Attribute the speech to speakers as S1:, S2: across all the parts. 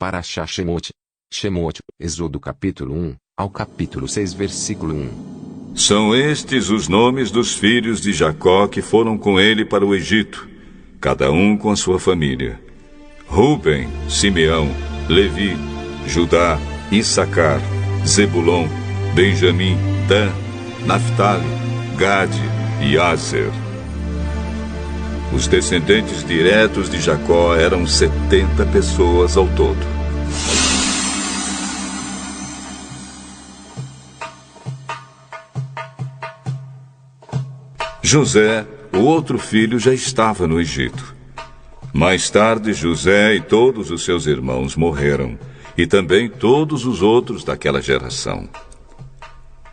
S1: Parashá Shemot. Shemot, Êxodo capítulo 1, ao capítulo 6 versículo 1.
S2: São estes os nomes dos filhos de Jacó que foram com ele para o Egito, cada um com a sua família: Ruben, Simeão, Levi, Judá, Issacar, Zebulon, Benjamim, Dan, Naftali, Gade e Aser. Os descendentes diretos de Jacó eram 70 pessoas ao todo. José, o outro filho, já estava no Egito. Mais tarde, José e todos os seus irmãos morreram, e também todos os outros daquela geração.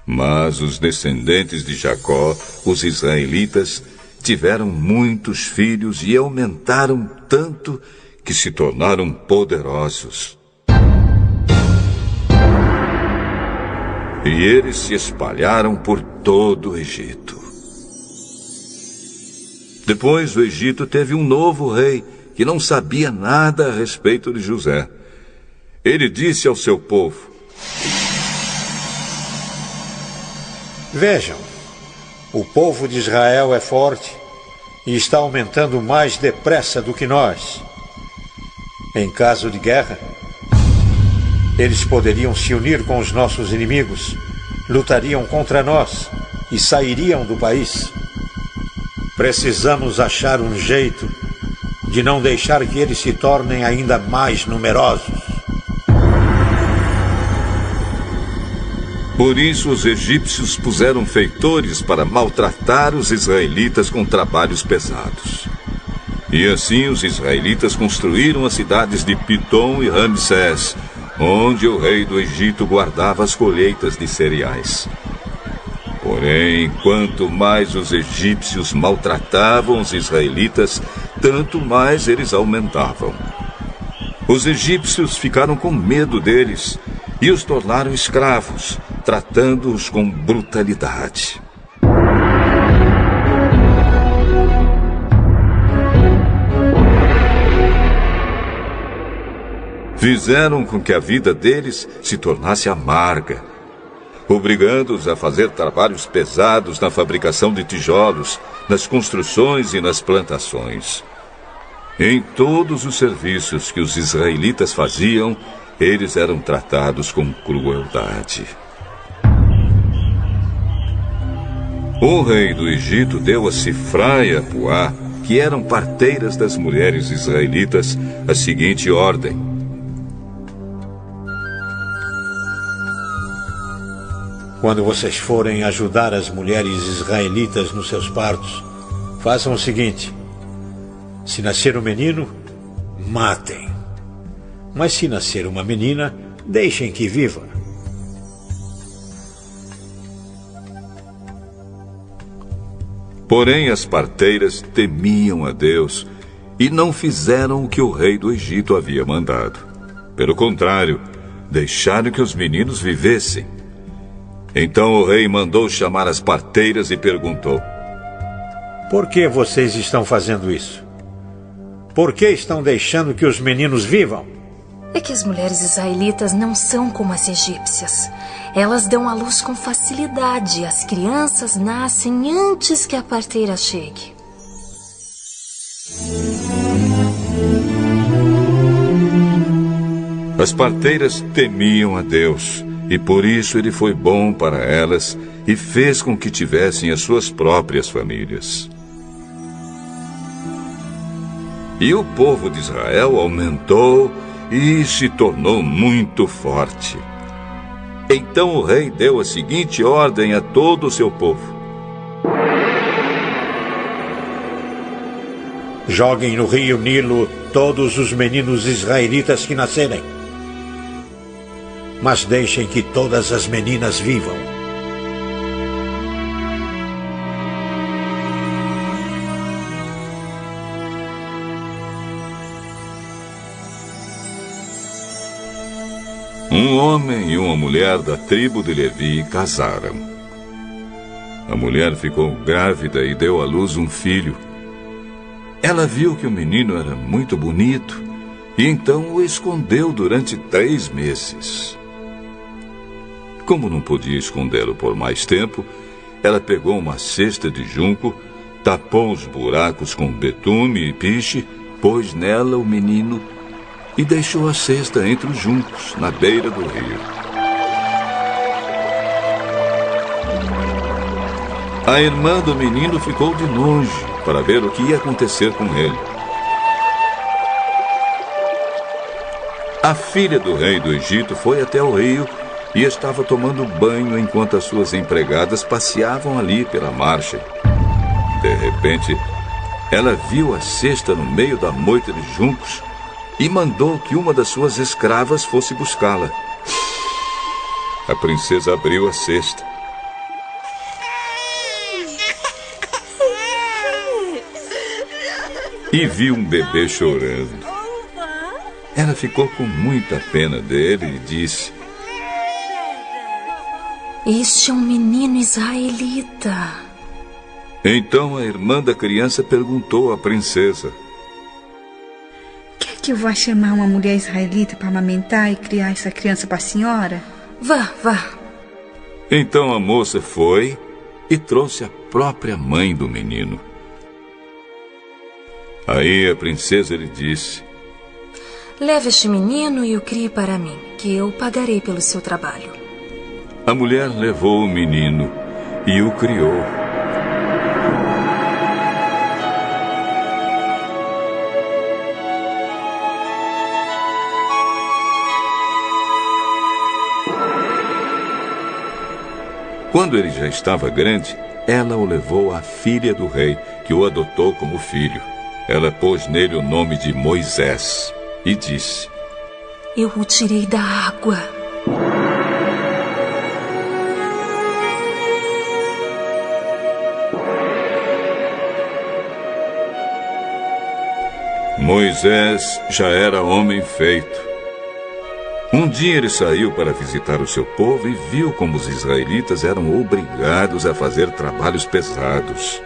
S2: Mas os descendentes de Jacó, os israelitas, tiveram muitos filhos e aumentaram tanto que se tornaram poderosos. E eles se espalharam por todo o Egito. Depois o Egito teve um novo rei que não sabia nada a respeito de José. Ele disse ao seu povo:
S3: Vejam, o povo de Israel é forte e está aumentando mais depressa do que nós. Em caso de guerra, eles poderiam se unir com os nossos inimigos, lutariam contra nós e sairiam do país. Precisamos achar um jeito de não deixar que eles se tornem ainda mais numerosos.
S2: Por isso os egípcios puseram feitores para maltratar os israelitas com trabalhos pesados. E assim os israelitas construíram as cidades de Pitom e Ramsés, onde o rei do Egito guardava as colheitas de cereais. Porém, quanto mais os egípcios maltratavam os israelitas, tanto mais eles aumentavam. Os egípcios ficaram com medo deles e os tornaram escravos, tratando-os com brutalidade. Fizeram com que a vida deles se tornasse amarga, obrigando-os a fazer trabalhos pesados na fabricação de tijolos, nas construções e nas plantações. Em todos os serviços que os israelitas faziam, eles eram tratados com crueldade. O rei do Egito deu a Sifrá e a Puá, que eram parteiras das mulheres israelitas, a seguinte ordem:
S3: Quando vocês forem ajudar as mulheres israelitas nos seus partos, façam o seguinte: se nascer um menino, matem. Mas se nascer uma menina, deixem que viva.
S2: Porém, as parteiras temiam a Deus e não fizeram o que o rei do Egito havia mandado. Pelo contrário, deixaram que os meninos vivessem. Então o rei mandou chamar as parteiras e perguntou:
S3: Por que vocês estão fazendo isso? Por que estão deixando que os meninos vivam?
S4: É que as mulheres israelitas não são como as egípcias. Elas dão à luz com facilidade. As crianças nascem antes que a parteira chegue.
S2: As parteiras temiam a Deus, e por isso ele foi bom para elas e fez com que tivessem as suas próprias famílias. E o povo de Israel aumentou e se tornou muito forte. Então o rei deu a seguinte ordem a todo o seu povo:
S3: Joguem no rio Nilo todos os meninos israelitas que nascerem. Mas deixem que todas as meninas vivam.
S2: Um homem e uma mulher da tribo de Levi casaram. A mulher ficou grávida e deu à luz um filho. Ela viu que o menino era muito bonito e então o escondeu durante 3 meses. Como não podia escondê-lo por mais tempo, ela pegou uma cesta de junco, tapou os buracos com betume e piche, pôs nela o menino e deixou a cesta entre os juncos, na beira do rio. A irmã do menino ficou de longe para ver o que ia acontecer com ele. A filha do rei do Egito foi até o rio e estava tomando banho enquanto as suas empregadas passeavam ali pela margem. De repente, ela viu a cesta no meio da moita de juncos e mandou que uma das suas escravas fosse buscá-la. A princesa abriu a cesta. E viu um bebê chorando. Ela ficou com muita pena dele e disse:
S4: Este é um menino israelita.
S2: Então a irmã da criança perguntou à princesa:
S5: Quer que eu vá chamar uma mulher israelita para amamentar e criar essa criança para a senhora?
S4: Vá.
S2: Então a moça foi e trouxe a própria mãe do menino. Aí a princesa lhe disse:
S4: Leve este menino e o crie para mim, que eu pagarei pelo seu trabalho.
S2: A mulher levou o menino e o criou. Quando ele já estava grande, ela o levou à filha do rei, que o adotou como filho. Ela pôs nele o nome de Moisés e disse:
S4: Eu o tirei da água.
S2: Moisés já era homem feito. Um dia ele saiu para visitar o seu povo e viu como os israelitas eram obrigados a fazer trabalhos pesados.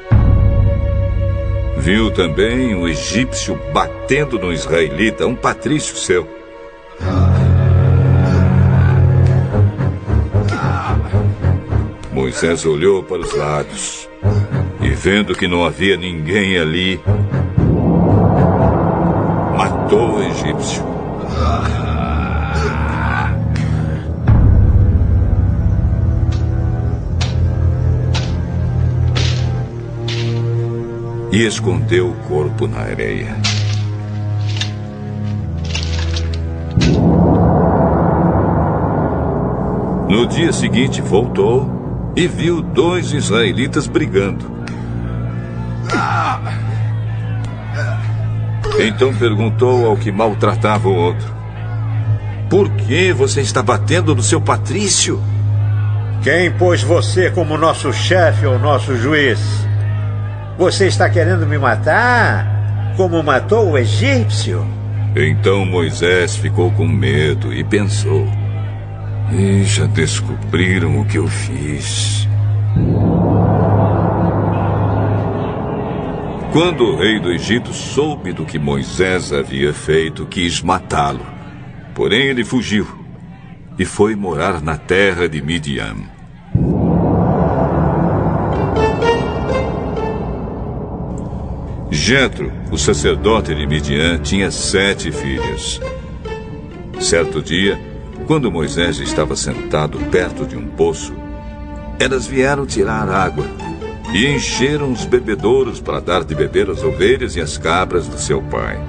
S2: Viu também um egípcio batendo no israelita, um patrício seu. Moisés olhou para os lados e, vendo que não havia ninguém ali, matou o egípcio. E escondeu o corpo na areia. No dia seguinte voltou e viu 2 israelitas brigando. Então perguntou ao que maltratava o outro: Por que você está batendo no seu patrício?
S3: Quem pôs você como nosso chefe ou nosso juiz? Você está querendo me matar? Como matou o egípcio?
S2: Então Moisés ficou com medo e pensou: E já descobriram o que eu fiz. Quando o rei do Egito soube do que Moisés havia feito, quis matá-lo. Porém ele fugiu e foi morar na terra de Midian. Jetro, o sacerdote de Midian, tinha 7 filhas. Certo dia, quando Moisés estava sentado perto de um poço, elas vieram tirar água e encheram os bebedouros para dar de beber às ovelhas e às cabras do seu pai.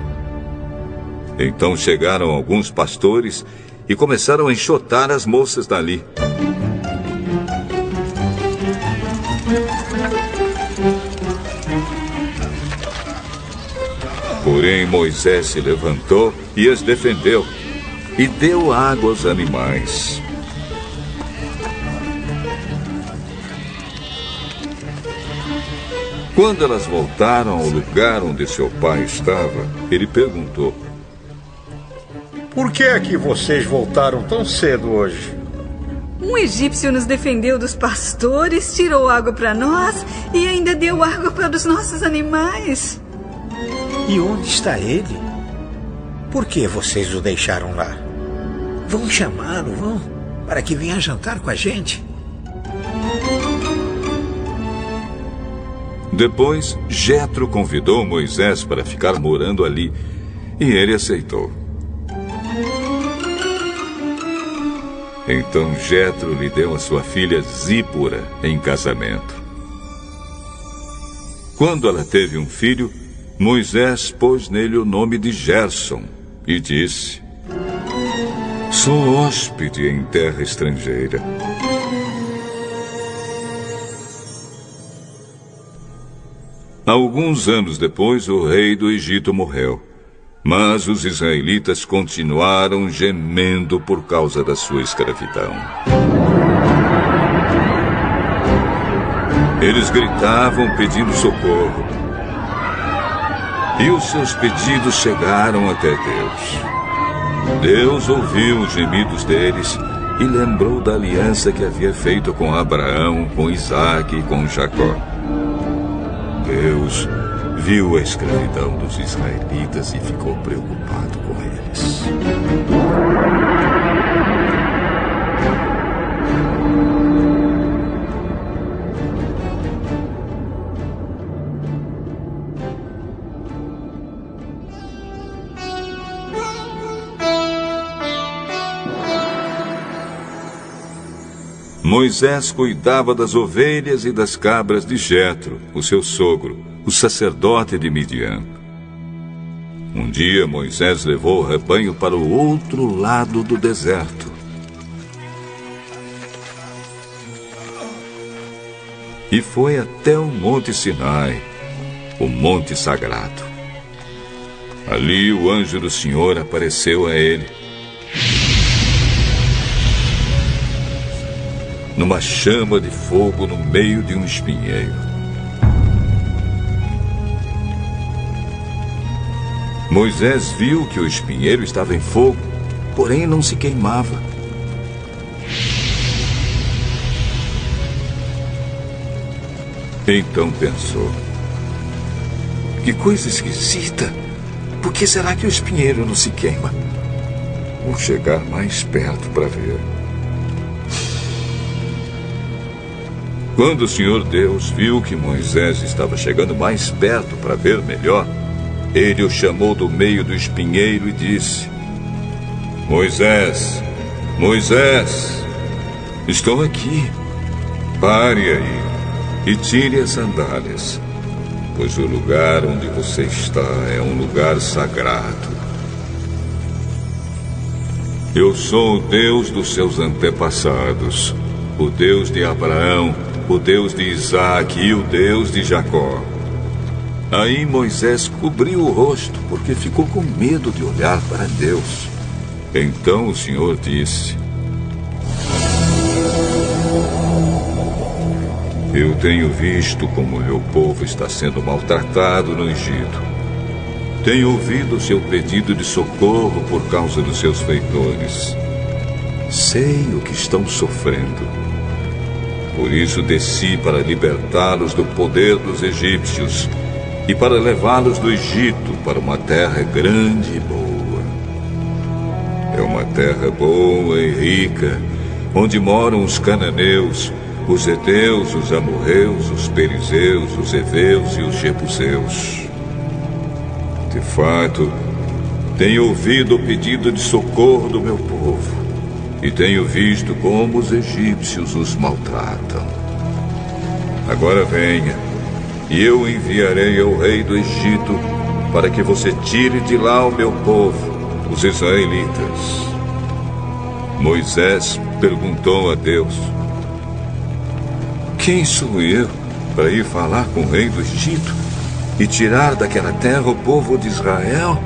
S2: Então chegaram alguns pastores e começaram a enxotar as moças dali. Porém Moisés se levantou e as defendeu e deu água aos animais. Quando elas voltaram ao lugar onde seu pai estava, ele perguntou:
S3: Por que é que vocês voltaram tão cedo hoje?
S5: Um egípcio nos defendeu dos pastores, tirou água para nós e ainda deu água para os nossos animais.
S3: E onde está ele? Por que vocês o deixaram lá? Vão chamá-lo, vão, para que venha jantar com a gente.
S2: Depois, Jetro convidou Moisés para ficar morando ali, e ele aceitou. Então Jetro lhe deu a sua filha Zípora em casamento. Quando ela teve um filho, Moisés pôs nele o nome de Gerson e disse: Sou hóspede em terra estrangeira. Alguns anos depois, o rei do Egito morreu, mas os israelitas continuaram gemendo por causa da sua escravidão. Eles gritavam pedindo socorro, e os seus pedidos chegaram até Deus. Deus ouviu os gemidos deles e lembrou da aliança que havia feito com Abraão, com Isaque e com Jacó. Deus viu a escravidão dos israelitas e ficou preocupado com eles. Moisés cuidava das ovelhas e das cabras de Jetro, o seu sogro, o sacerdote de Midian. Um dia Moisés levou o rebanho para o outro lado do deserto. E foi até o Monte Sinai, o Monte Sagrado. Ali o anjo do Senhor apareceu a ele, numa chama de fogo no meio de um espinheiro. Moisés viu que o espinheiro estava em fogo, porém não se queimava. Então pensou: que coisa esquisita! Por que será que o espinheiro não se queima? Vou chegar mais perto para ver. Quando o Senhor Deus viu que Moisés estava chegando mais perto para ver melhor, ele o chamou do meio do espinheiro e disse: Moisés, Moisés, estou aqui. Pare aí e tire as sandálias, pois o lugar onde você está é um lugar sagrado. Eu sou o Deus dos seus antepassados, o Deus de Abraão, o Deus de Isaque e o Deus de Jacó. Aí Moisés cobriu o rosto, porque ficou com medo de olhar para Deus. Então o Senhor disse: Eu tenho visto como meu povo está sendo maltratado no Egito. Tenho ouvido seu pedido de socorro por causa dos seus feitores. Sei o que estão sofrendo. Por isso desci para libertá-los do poder dos egípcios e para levá-los do Egito para uma terra grande e boa. É uma terra boa e rica, onde moram os cananeus, os heteus, os amorreus, os perizeus, os heveus e os jebuseus. De fato, tenho ouvido o pedido de socorro do meu povo. E tenho visto como os egípcios os maltratam. Agora venha, e eu enviarei ao rei do Egito para que você tire de lá o meu povo, os israelitas. Moisés perguntou a Deus: Quem sou eu para ir falar com o rei do Egito e tirar daquela terra o povo de Israel?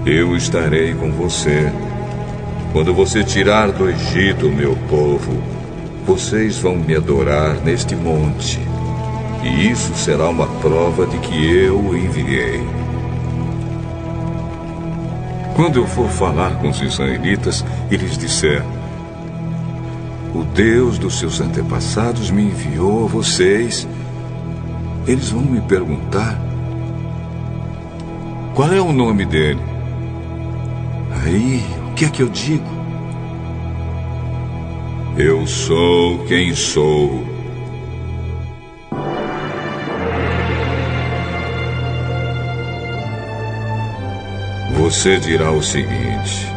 S2: Eu estarei com você. Quando você tirar do Egito o meu povo, vocês vão me adorar neste monte, e isso será uma prova de que eu o enviei. Quando eu for falar com os israelitas e lhes disser: O Deus dos seus antepassados me enviou a vocês, eles vão me perguntar: Qual é o nome dele? Aí, o que é que eu digo? Eu sou quem sou. Você dirá o seguinte: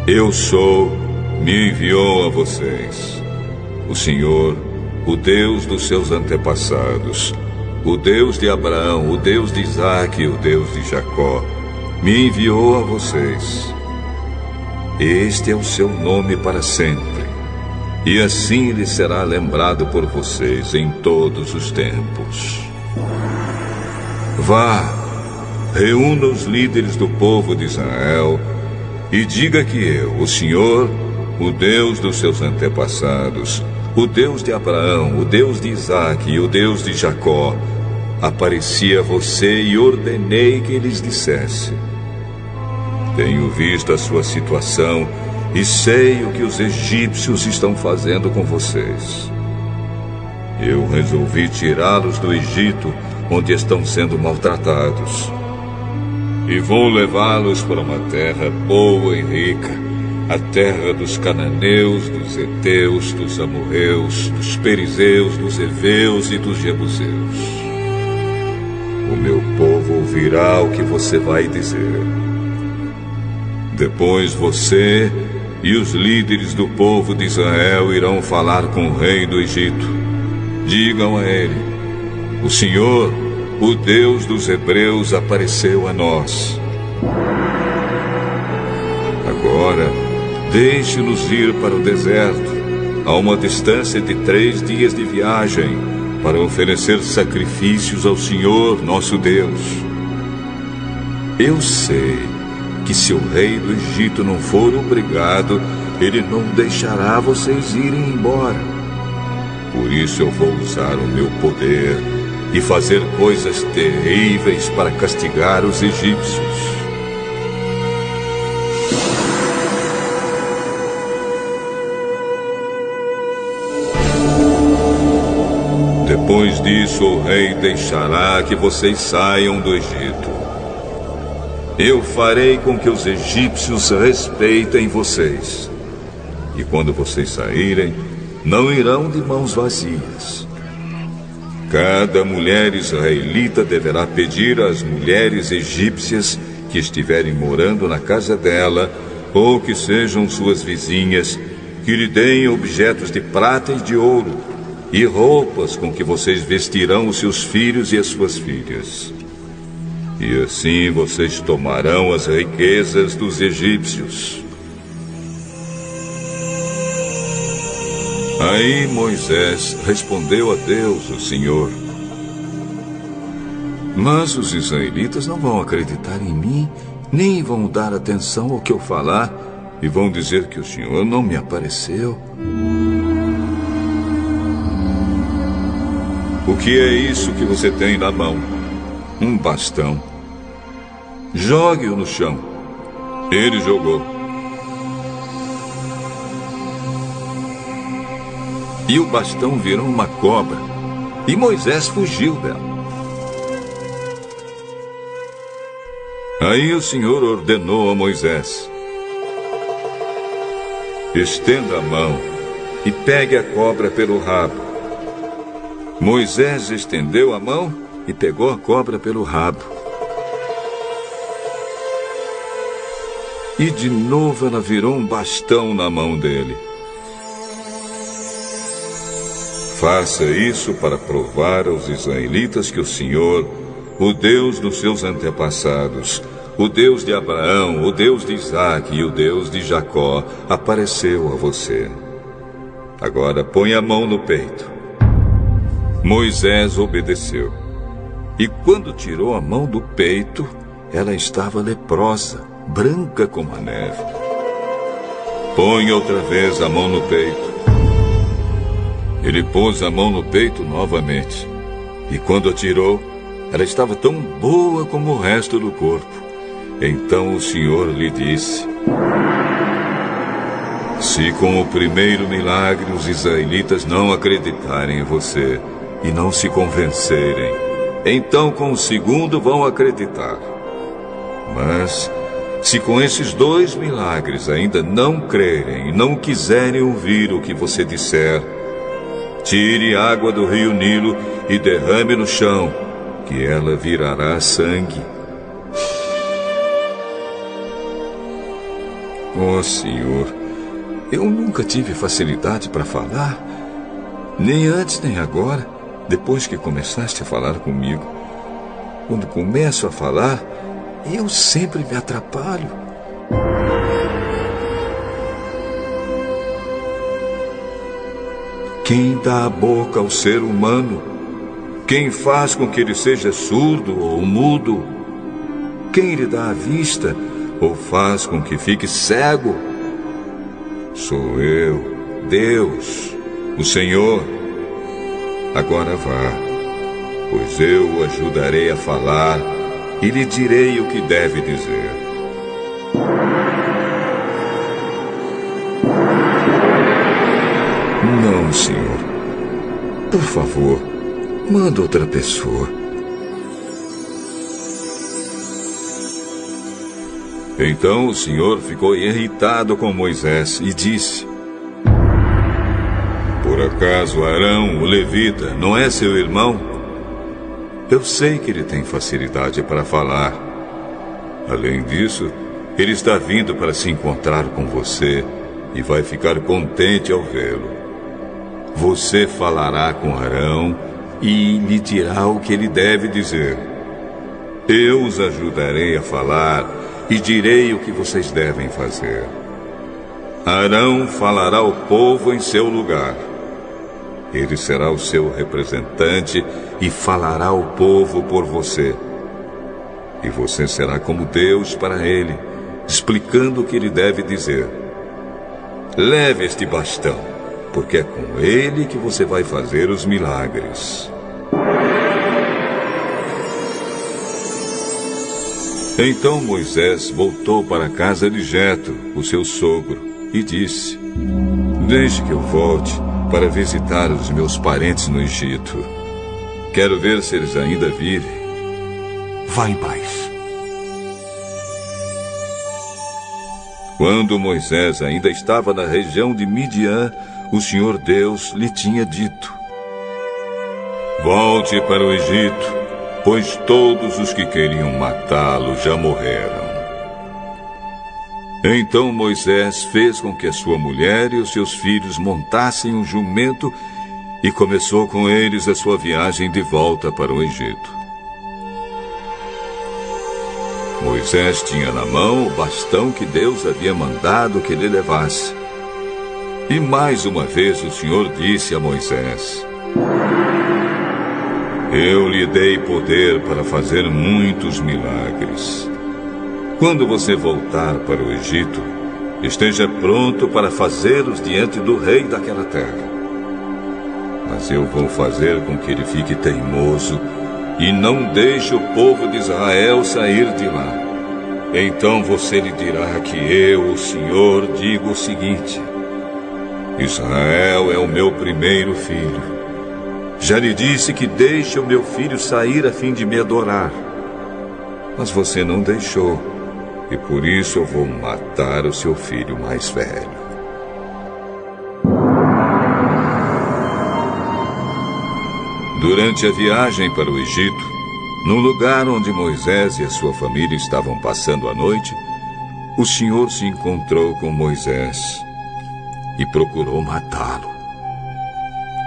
S2: eu sou, me enviou a vocês. O Senhor, o Deus dos seus antepassados, o Deus de Abraão, o Deus de Isaque e o Deus de Jacó, me enviou a vocês. Este é o seu nome para sempre, e assim ele será lembrado por vocês em todos os tempos. Vá, reúna os líderes do povo de Israel e diga que eu, o Senhor, o Deus dos seus antepassados, o Deus de Abraão, o Deus de Isaque e o Deus de Jacó, apareci a você e ordenei que lhes dissesse: tenho visto a sua situação e sei o que os egípcios estão fazendo com vocês. Eu resolvi tirá-los do Egito, onde estão sendo maltratados, e vou levá-los para uma terra boa e rica, a terra dos cananeus, dos heteus, dos amorreus, dos perizeus, dos heveus e dos jebuseus. O meu povo ouvirá o que você vai dizer. Depois você e os líderes do povo de Israel irão falar com o rei do Egito. Digam a ele: o Senhor, o Deus dos hebreus, apareceu a nós. Agora, deixe-nos ir para o deserto, a uma distância de 3 dias de viagem, para oferecer sacrifícios ao Senhor, nosso Deus. Eu sei que se o rei do Egito não for obrigado, ele não deixará vocês irem embora. Por isso eu vou usar o meu poder e fazer coisas terríveis para castigar os egípcios. Depois disso, o rei deixará que vocês saiam do Egito. Eu farei com que os egípcios respeitem vocês. E quando vocês saírem, não irão de mãos vazias. Cada mulher israelita deverá pedir às mulheres egípcias que estiverem morando na casa dela, ou que sejam suas vizinhas, que lhe deem objetos de prata e de ouro, e roupas com que vocês vestirão os seus filhos e as suas filhas. E assim vocês tomarão as riquezas dos egípcios. Aí Moisés respondeu a Deus, o Senhor: mas os israelitas não vão acreditar em mim, nem vão dar atenção ao que eu falar, e vão dizer que o Senhor não me apareceu. O que é isso que você tem na mão? Um bastão. Jogue-o no chão. Ele jogou. E o bastão virou uma cobra, e Moisés fugiu dela. Aí o Senhor ordenou a Moisés: estenda a mão e pegue a cobra pelo rabo. Moisés estendeu a mão e pegou a cobra pelo rabo. E de novo ela virou um bastão na mão dele. Faça isso para provar aos israelitas que o Senhor, o Deus dos seus antepassados, o Deus de Abraão, o Deus de Isaque e o Deus de Jacó, apareceu a você. Agora põe a mão no peito. Moisés obedeceu. E quando tirou a mão do peito, ela estava leprosa, branca como a neve. Põe outra vez a mão no peito. Ele pôs a mão no peito novamente. E quando a tirou, ela estava tão boa como o resto do corpo. Então o Senhor lhe disse: se com o primeiro milagre os israelitas não acreditarem em você e não se convencerem, então com o segundo vão acreditar. Mas Se com esses 2 milagres ainda não crerem e não quiserem ouvir o que você disser, tire água do rio Nilo e derrame no chão, que ela virará sangue. Oh, Senhor, eu nunca tive facilidade para falar, nem antes nem agora, depois que começaste a falar comigo. Quando começo a falar, eu sempre me atrapalho. Quem dá a boca ao ser humano? Quem faz com que ele seja surdo ou mudo? Quem lhe dá a vista ou faz com que fique cego? Sou eu, Deus, o Senhor. Agora vá, pois eu o ajudarei a falar e lhe direi o que deve dizer. Não, Senhor. Por favor, manda outra pessoa. Então o Senhor ficou irritado com Moisés e disse: Por acaso Arão, o levita, não é seu irmão? Eu sei que ele tem facilidade para falar. Além disso, ele está vindo para se encontrar com você e vai ficar contente ao vê-lo. Você falará com Arão e lhe dirá o que ele deve dizer. Eu os ajudarei a falar e direi o que vocês devem fazer. Arão falará ao povo em seu lugar. Ele será o seu representante e falará ao povo por você. E você será como Deus para ele, explicando o que ele deve dizer. Leve este bastão, porque é com ele que você vai fazer os milagres. Então Moisés voltou para a casa de Jetro, o seu sogro, e disse: Deixe que eu volte para visitar os meus parentes no Egito. Quero ver se eles ainda vivem. Vá em paz. Quando Moisés ainda estava na região de Midian, o Senhor Deus lhe tinha dito: Volte para o Egito, pois todos os que queriam matá-lo já morreram. Então Moisés fez com que a sua mulher e os seus filhos montassem um jumento e começou com eles a sua viagem de volta para o Egito. Moisés tinha na mão o bastão que Deus havia mandado que ele levasse. E mais uma vez o Senhor disse a Moisés: Eu lhe dei poder para fazer muitos milagres. Quando você voltar para o Egito, esteja pronto para fazê-los diante do rei daquela terra. Mas eu vou fazer com que ele fique teimoso e não deixe o povo de Israel sair de lá. Então você lhe dirá que eu, o Senhor, digo o seguinte: Israel é o meu primeiro filho. Já lhe disse que deixe o meu filho sair a fim de me adorar. Mas você não deixou, e por isso eu vou matar o seu filho mais velho. Durante a viagem para o Egito, no lugar onde Moisés e a sua família estavam passando a noite, o Senhor se encontrou com Moisés e procurou matá-lo.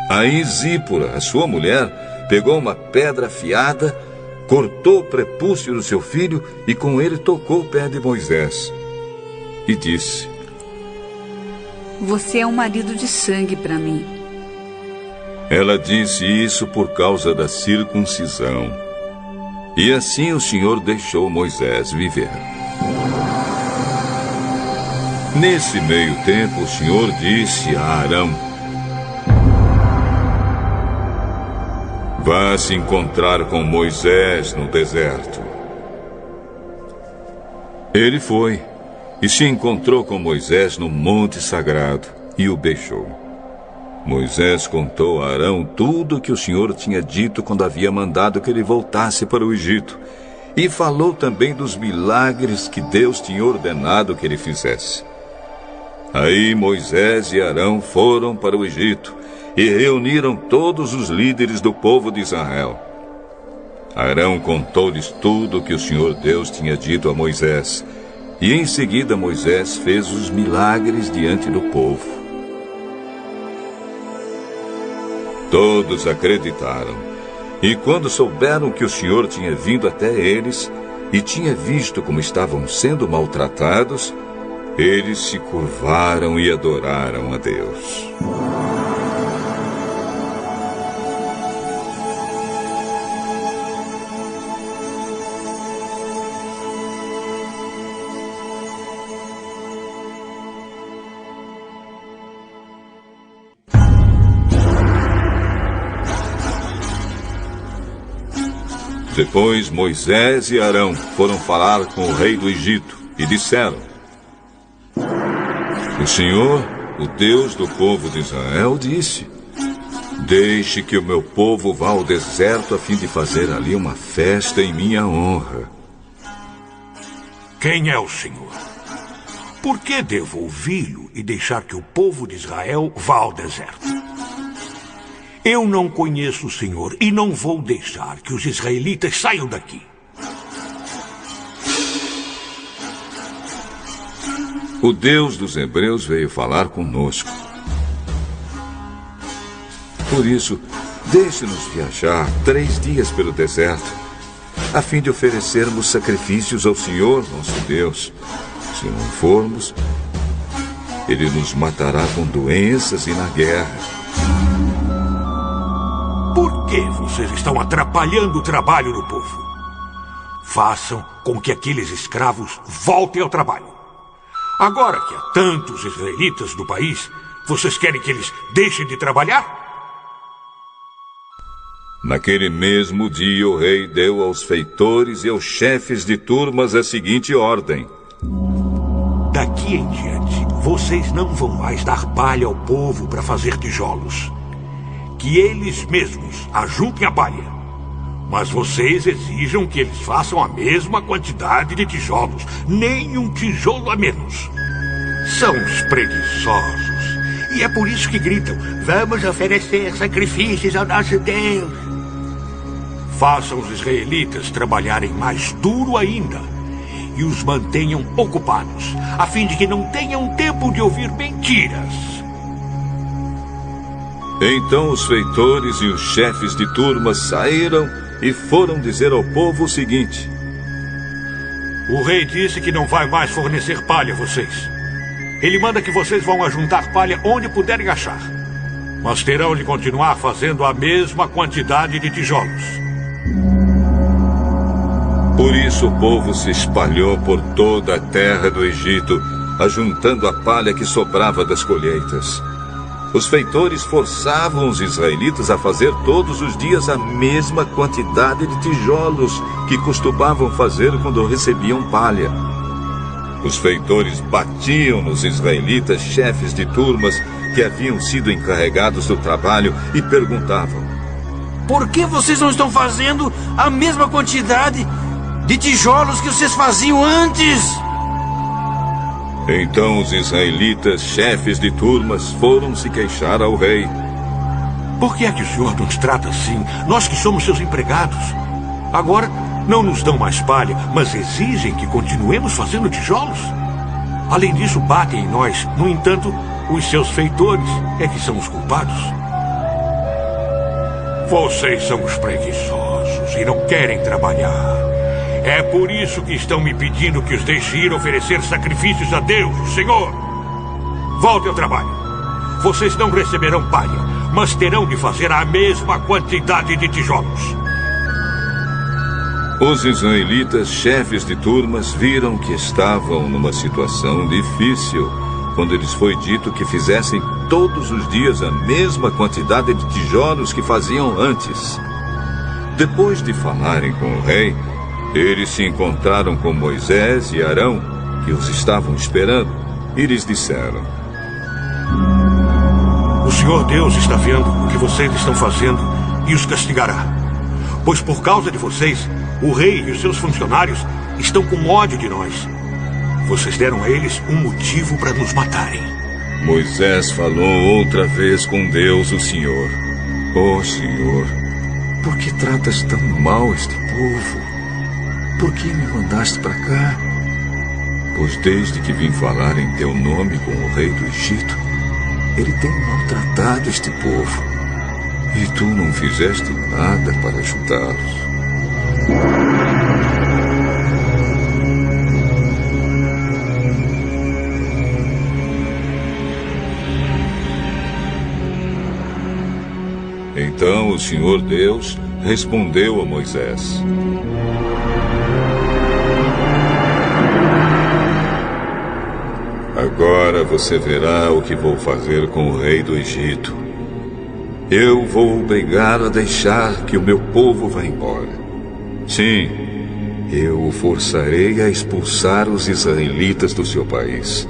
S2: Aí Zípora, a sua mulher, pegou uma pedra afiada, cortou o prepúcio do seu filho e com ele tocou o pé de Moisés. E disse:
S5: Você é um marido de sangue para mim.
S2: Ela disse isso por causa da circuncisão. E assim o Senhor deixou Moisés viver. Nesse meio tempo, o Senhor disse a Arão: Vá se encontrar com Moisés no deserto. Ele foi e se encontrou com Moisés no monte sagrado e o beijou. Moisés contou a Arão tudo o que o Senhor tinha dito quando havia mandado que ele voltasse para o Egito e falou também dos milagres que Deus tinha ordenado que ele fizesse. Aí Moisés e Arão foram para o Egito e reuniram todos os líderes do povo de Israel. Arão contou-lhes tudo o que o Senhor Deus tinha dito a Moisés, e em seguida Moisés fez os milagres diante do povo. Todos acreditaram, e quando souberam que o Senhor tinha vindo até eles e tinha visto como estavam sendo maltratados, eles se curvaram e adoraram a Deus. Depois Moisés e Arão foram falar com o rei do Egito e disseram: O Senhor, o Deus do povo de Israel, disse: Deixe que o meu povo vá ao deserto a fim de fazer ali uma festa em minha honra.
S6: Quem é o Senhor? Por que devo ouvi-lo e deixar que o povo de Israel vá ao deserto? Eu não conheço o Senhor e não vou deixar que os israelitas saiam daqui.
S2: O Deus dos Hebreus veio falar conosco. Por isso, deixe-nos viajar 3 dias pelo deserto, a fim de oferecermos sacrifícios ao Senhor, nosso Deus. Se não formos, Ele nos matará com doenças e na guerra.
S6: Por que vocês estão atrapalhando o trabalho do povo? Façam com que aqueles escravos voltem ao trabalho. Agora que há tantos israelitas no país, vocês querem que eles deixem de trabalhar?
S2: Naquele mesmo dia, o rei deu aos feitores e aos chefes de turmas a seguinte ordem:
S6: Daqui em diante, vocês não vão mais dar palha ao povo para fazer tijolos. Que eles mesmos ajuntem a palha. Mas vocês exijam que eles façam a mesma quantidade de tijolos, nem um tijolo a menos. São os preguiçosos. E é por isso que gritam: Vamos oferecer sacrifícios ao nosso Deus. Façam os israelitas trabalharem mais duro ainda e os mantenham ocupados, a fim de que não tenham tempo de ouvir mentiras.
S2: Então os feitores e os chefes de turmas saíram e foram dizer ao povo o seguinte:
S6: O rei disse que não vai mais fornecer palha a vocês. Ele manda que vocês vão ajuntar palha onde puderem achar, mas terão de continuar fazendo a mesma quantidade de tijolos.
S2: Por isso o povo se espalhou por toda a terra do Egito, ajuntando a palha que sobrava das colheitas. Os feitores forçavam os israelitas a fazer todos os dias a mesma quantidade de tijolos que costumavam fazer quando recebiam palha. Os feitores batiam nos israelitas, chefes de turmas que haviam sido encarregados do trabalho, e perguntavam:
S7: Por que vocês não estão fazendo a mesma quantidade de tijolos que vocês faziam antes?
S2: Então os israelitas, chefes de turmas, foram se queixar ao rei.
S6: Por que é que o senhor nos trata assim, nós que somos seus empregados? Agora não nos dão mais palha, mas exigem que continuemos fazendo tijolos? Além disso, batem em nós. No entanto, os seus feitores é que são os culpados. Vocês são os preguiçosos e não querem trabalhar. É por isso que estão me pedindo que os deixe ir oferecer sacrifícios a Deus, o Senhor. Voltem ao trabalho. Vocês não receberão palha, mas terão de fazer a mesma quantidade de tijolos.
S2: Os israelitas, chefes de turmas, viram que estavam numa situação difícil quando lhes foi dito que fizessem todos os dias a mesma quantidade de tijolos que faziam antes. Depois de falarem com o rei, eles se encontraram com Moisés e Arão, que os estavam esperando, e lhes disseram:
S6: O Senhor Deus está vendo o que vocês estão fazendo e os castigará. Pois por causa de vocês, O rei e os seus funcionários estão com ódio de nós. Vocês deram a eles um motivo para nos matarem.
S2: Moisés falou outra vez com Deus, o Senhor. Oh, Senhor, por que tratas tão mal este povo? Por que me mandaste para cá? Pois desde que vim falar em teu nome com o rei do Egito, ele tem maltratado este povo. E tu não fizeste nada para ajudá-los. Então o Senhor Deus respondeu a Moisés: Agora você verá o que vou fazer com o rei do Egito. Eu vou obrigá-lo a deixar que o meu povo vá embora. Sim, eu o forçarei a expulsar os israelitas do seu país.